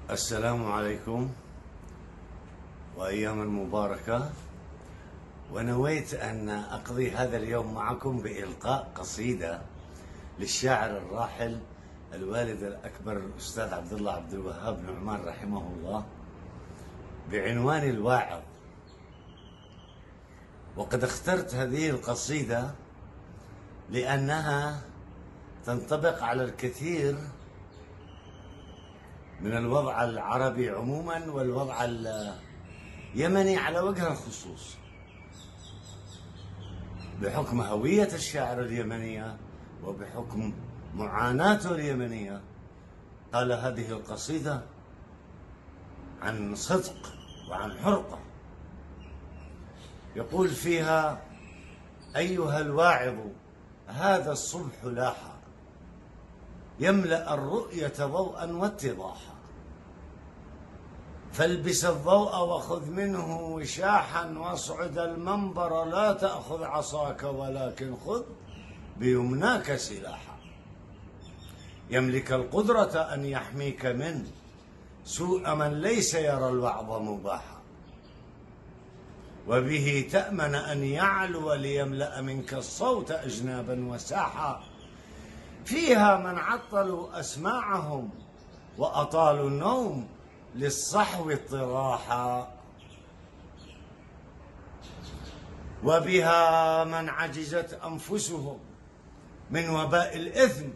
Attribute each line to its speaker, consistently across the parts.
Speaker 1: السلام عليكم وأياما مباركة. ونويت أن أقضي هذا اليوم معكم بإلقاء قصيدة للشاعر الراحل الوالد الأكبر الأستاذ عبد الله عبد الوهاب نعمان رحمه الله بعنوان الواعظ. وقد اخترت هذه القصيدة لأنها تنطبق على الكثير من الوضع العربي عموما والوضع اليمني على وجه الخصوص، بحكم هوية الشاعر اليمنية وبحكم معاناته اليمنية. قال هذه القصيدة عن صدق وعن حرقة، يقول فيها: أيها الواعظ، هذا الصبح لاح يملأ الرؤية ضوءا واتضاحا، فالبس الضوء وخذ منه وشاحا، واصعد المنبر لا تأخذ عصاك ولكن خذ بيمناك سلاحا، يملك القدرة أن يحميك من سوء من ليس يرى الوعظ مباحا، وبه تأمن أن يعلو ليملأ منك الصوت أجنابا وساحا، فيها من عطلوا أسماعهم وأطالوا النوم للصحو اطراحا، وبها من عجزت أنفسهم من وباء الإثم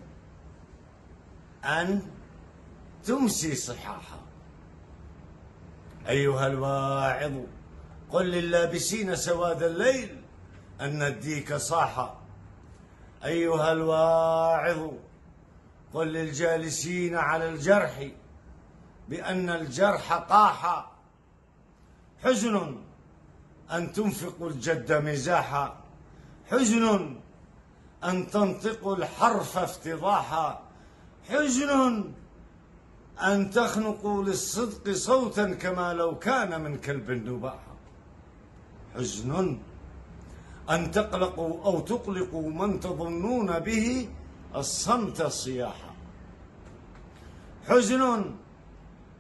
Speaker 1: أن تمسي صحاحا. أيها الواعظ، قل لللابسين سواد الليل أن الديك صاحا، أيها الواعظ قل للجالسين على الجرح بأن الجرح قاحا، حزن أن تنفقوا الجد مزاحا، حزن أن تنطقوا الحرف افتضاحا، حزن أن تخنقوا للصدق صوتا كما لو كان من كلب نباحا، حزن أن تقلقوا أو تقلقوا من تظنون به الصمت صياحا، حزن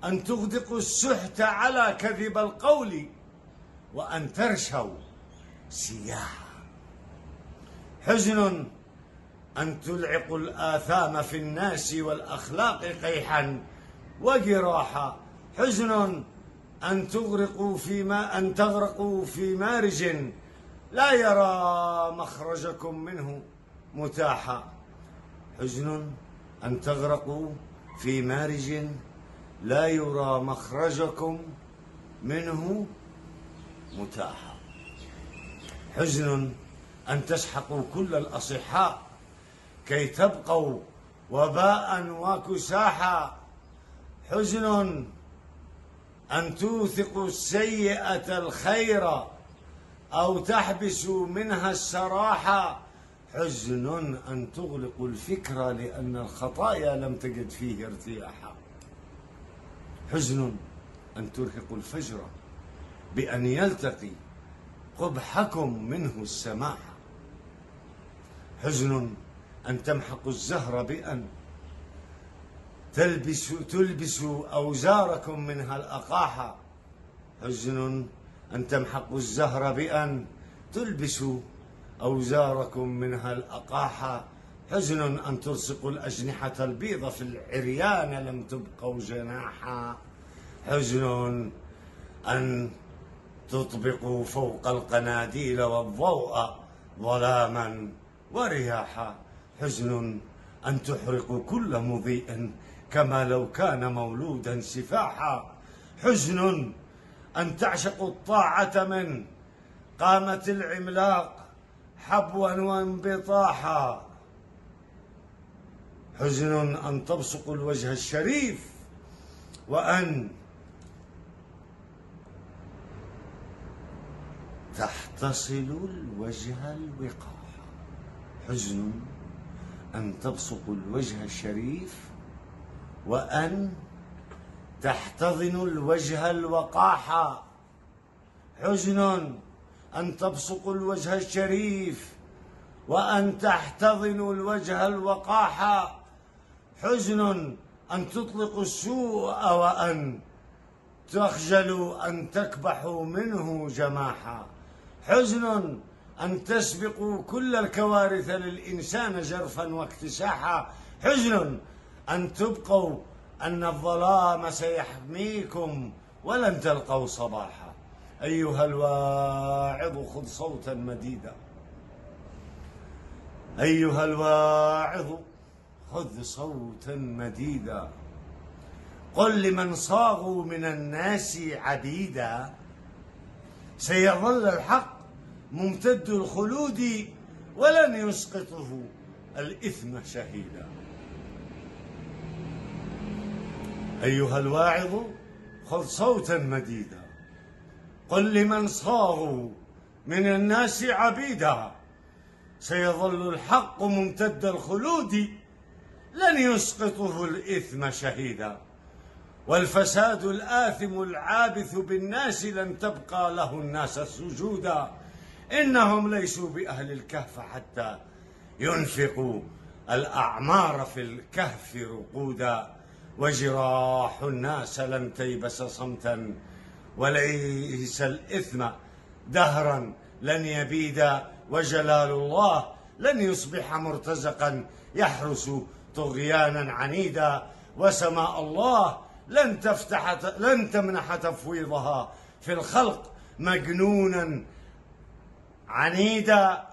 Speaker 1: أن تغدقوا السحت على كذب القول وأن ترشوا سياحا، حزن أن تلعقوا الآثام في الناس والأخلاق قيحا وجراحا، حزن أن تغرقوا في مارج لا يرى مخرجكم منه متاحا، حزن أن تغرقوا في مارج لا يرى مخرجكم منه متاحا، حزن أن تسحقوا كل الأصحاء كي تبقوا وباء وكساحا، حزن أن توثقوا السيئة الخير أو تحبسوا منها السراحة، حزن أن تغلقوا الفكر لأن الخطايا لم تجد فيه ارتياحا، حزن أن ترهقوا الفجر بأن يلتقي قبحكم منه السماحة، حزن أن تمحقوا الزهر بأن تلبسوا أوزاركم منها الأقاحة، حزن أن تمحقوا الزهر بأن تلبسوا أوزاركم منها الأقاحة، حزن أن تلصقوا الأجنحة البيض في العريان لم تبقوا جناحا، حزن أن تطبقوا فوق القناديل والضوء ظلاما ورياحا، حزن أن تحرقوا كل مضيء كما لو كان مولودا سفاحا، حزن أن تعشقوا الطاعة من قامة العملاق حبوا وانبطاحا، حزن أن تبصقوا الوجه الشريف وأن تحتصلوا الوجه الوقاح، حزن أن تبصقوا الوجه الشريف وأن تحتضنوا الوجه الوقاحة، حزن أن تبصقوا الوجه الشريف وأن تحتضنوا الوجه الوقاحة، حزن أن تطلقوا السوء وأن تخجلوا أن تكبحوا منه جماحا. حزن أن تسبقوا كل الكوارث للإنسان جرفا واكتساحا. حزن أن تبقوا أن الظلام سيحميكم ولن تلقوا صباحا. أيها الواعظ خذ صوتا مديدا، أيها الواعظ خذ صوتا مديدا. قل لمن صاغوا من الناس عبيدا، سيظل الحق ممتد الخلود ولن يسقطه الإثم شهيدا. أيها الواعظ خذ صوتا مديدا. قل لمن صاغوا من الناس عبيدا، سيظل الحق ممتد الخلود لن يسقطه الإثم شهيدا. والفساد الآثم العابث بالناس لن تبقى له الناس سجودا. إنهم ليسوا بأهل الكهف حتى ينفقوا الأعمار في الكهف رقودا. وجراح الناس لن تيبس صمتا، وليس الإثم دهرا لن يبيدا. وجلال الله لن يصبح مرتزقا يحرس طغيانا عنيدا. وسماء الله لن تمنح تفويضها في الخلق مجنونا عنيدا.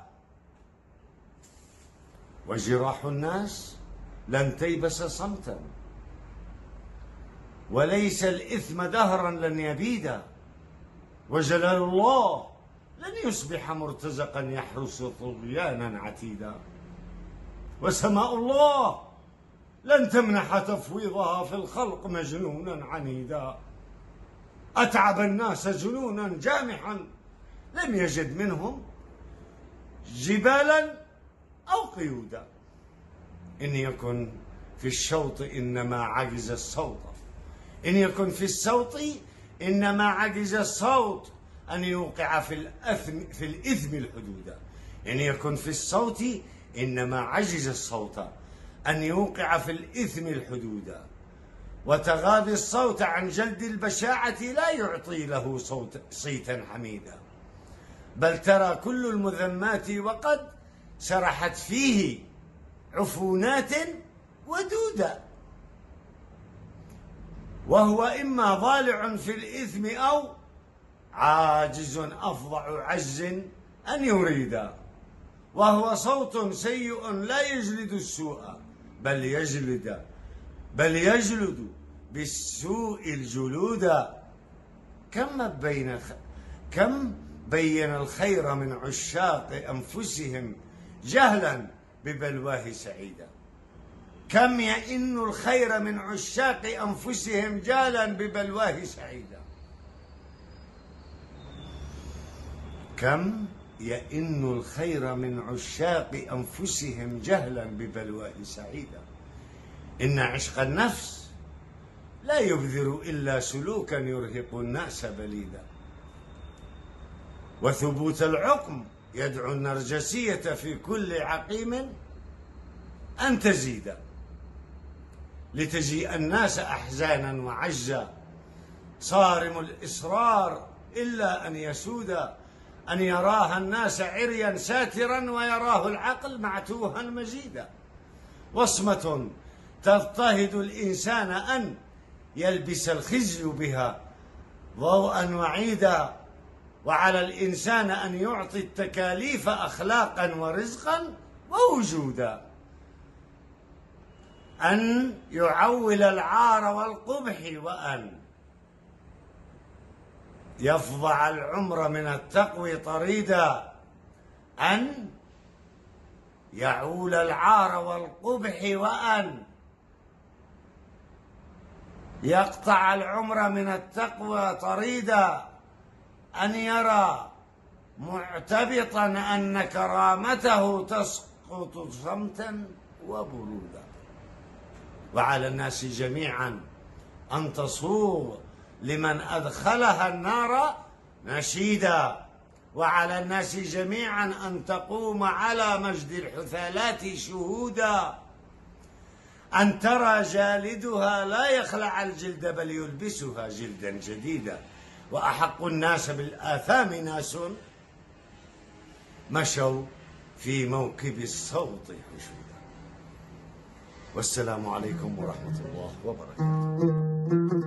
Speaker 1: وجراح الناس لن تيبس صمتا، وليس الإثم دهرا لن يبيدا. وجلال الله لن يصبح مرتزقا يحرس طغيانا عتيدا. وسماء الله لن تمنح تفويضها في الخلق مجنونا عنيدا. أتعب الناس جنونا جامحا لم يجد منهم جبالا أو قيودا. إن يكن في الشوط إنما عجز الصوت، إن يكن في الصوت إنما عجز الصوت أن يوقع في الإثم الحدودا. إن يكن في الصوت إنما عجز الصوت أن يوقع في الإثم الحدودا. وتغاضي الصوت عن جلد البشاعة لا يعطي له صيتا حميدا. بل ترى كل المذمات وقد سرحت فيه عفونات ودودا. وهو إما ضالع في الإثم أو عاجز أفظع عجز أن يريدا. وهو صوت سيء لا يجلد السوء بل يجلد بالسوء الجلودا. كم بين الخير من عشاق أنفسهم جهلا ببلواه سعيدا. كم يئن الخير من عشاق أنفسهم جهلا ببلواه سعيدا. كم يئن الخير من عشاق أنفسهم جهلا ببلواه سعيدا. إن عشق النفس لا يبذر إلا سلوكا يرهق الناس بليدا. وثبوت العقم يدعو النرجسية في كل عقيم أن تزيد، لتجيء الناس أحزانا وعجزا. صارم الإصرار إلا أن يسود، أن يراها الناس عريا ساترا ويراه العقل معتوها مزيدا. وصمة تضطهد الإنسان أن يلبس الخزي بها ضوءا وعيدا. وعلى الإنسان أن يعطي التكاليف أخلاقا ورزقا ووجودا. أن يعول العار والقبح، وأن يفضع العمر من التقوى طريدا. أن يعول العار والقبح، وأن يقطع العمر من التقوى طريدا. أن يرى معتبطا أن كرامته تسقط صمتا وبرودا. وعلى الناس جميعا أن تصوغ لمن أدخلها النار نشيدا. وعلى الناس جميعا أن تقوم على مجد الحثالات شهودا. أن ترى جالدها لا يخلع الجلد بل يلبسها جلدا جديدا. وأحق الناس بالآثام ناس مشوا في موكب الصوت حشودا. والسلام عليكم ورحمة الله وبركاته.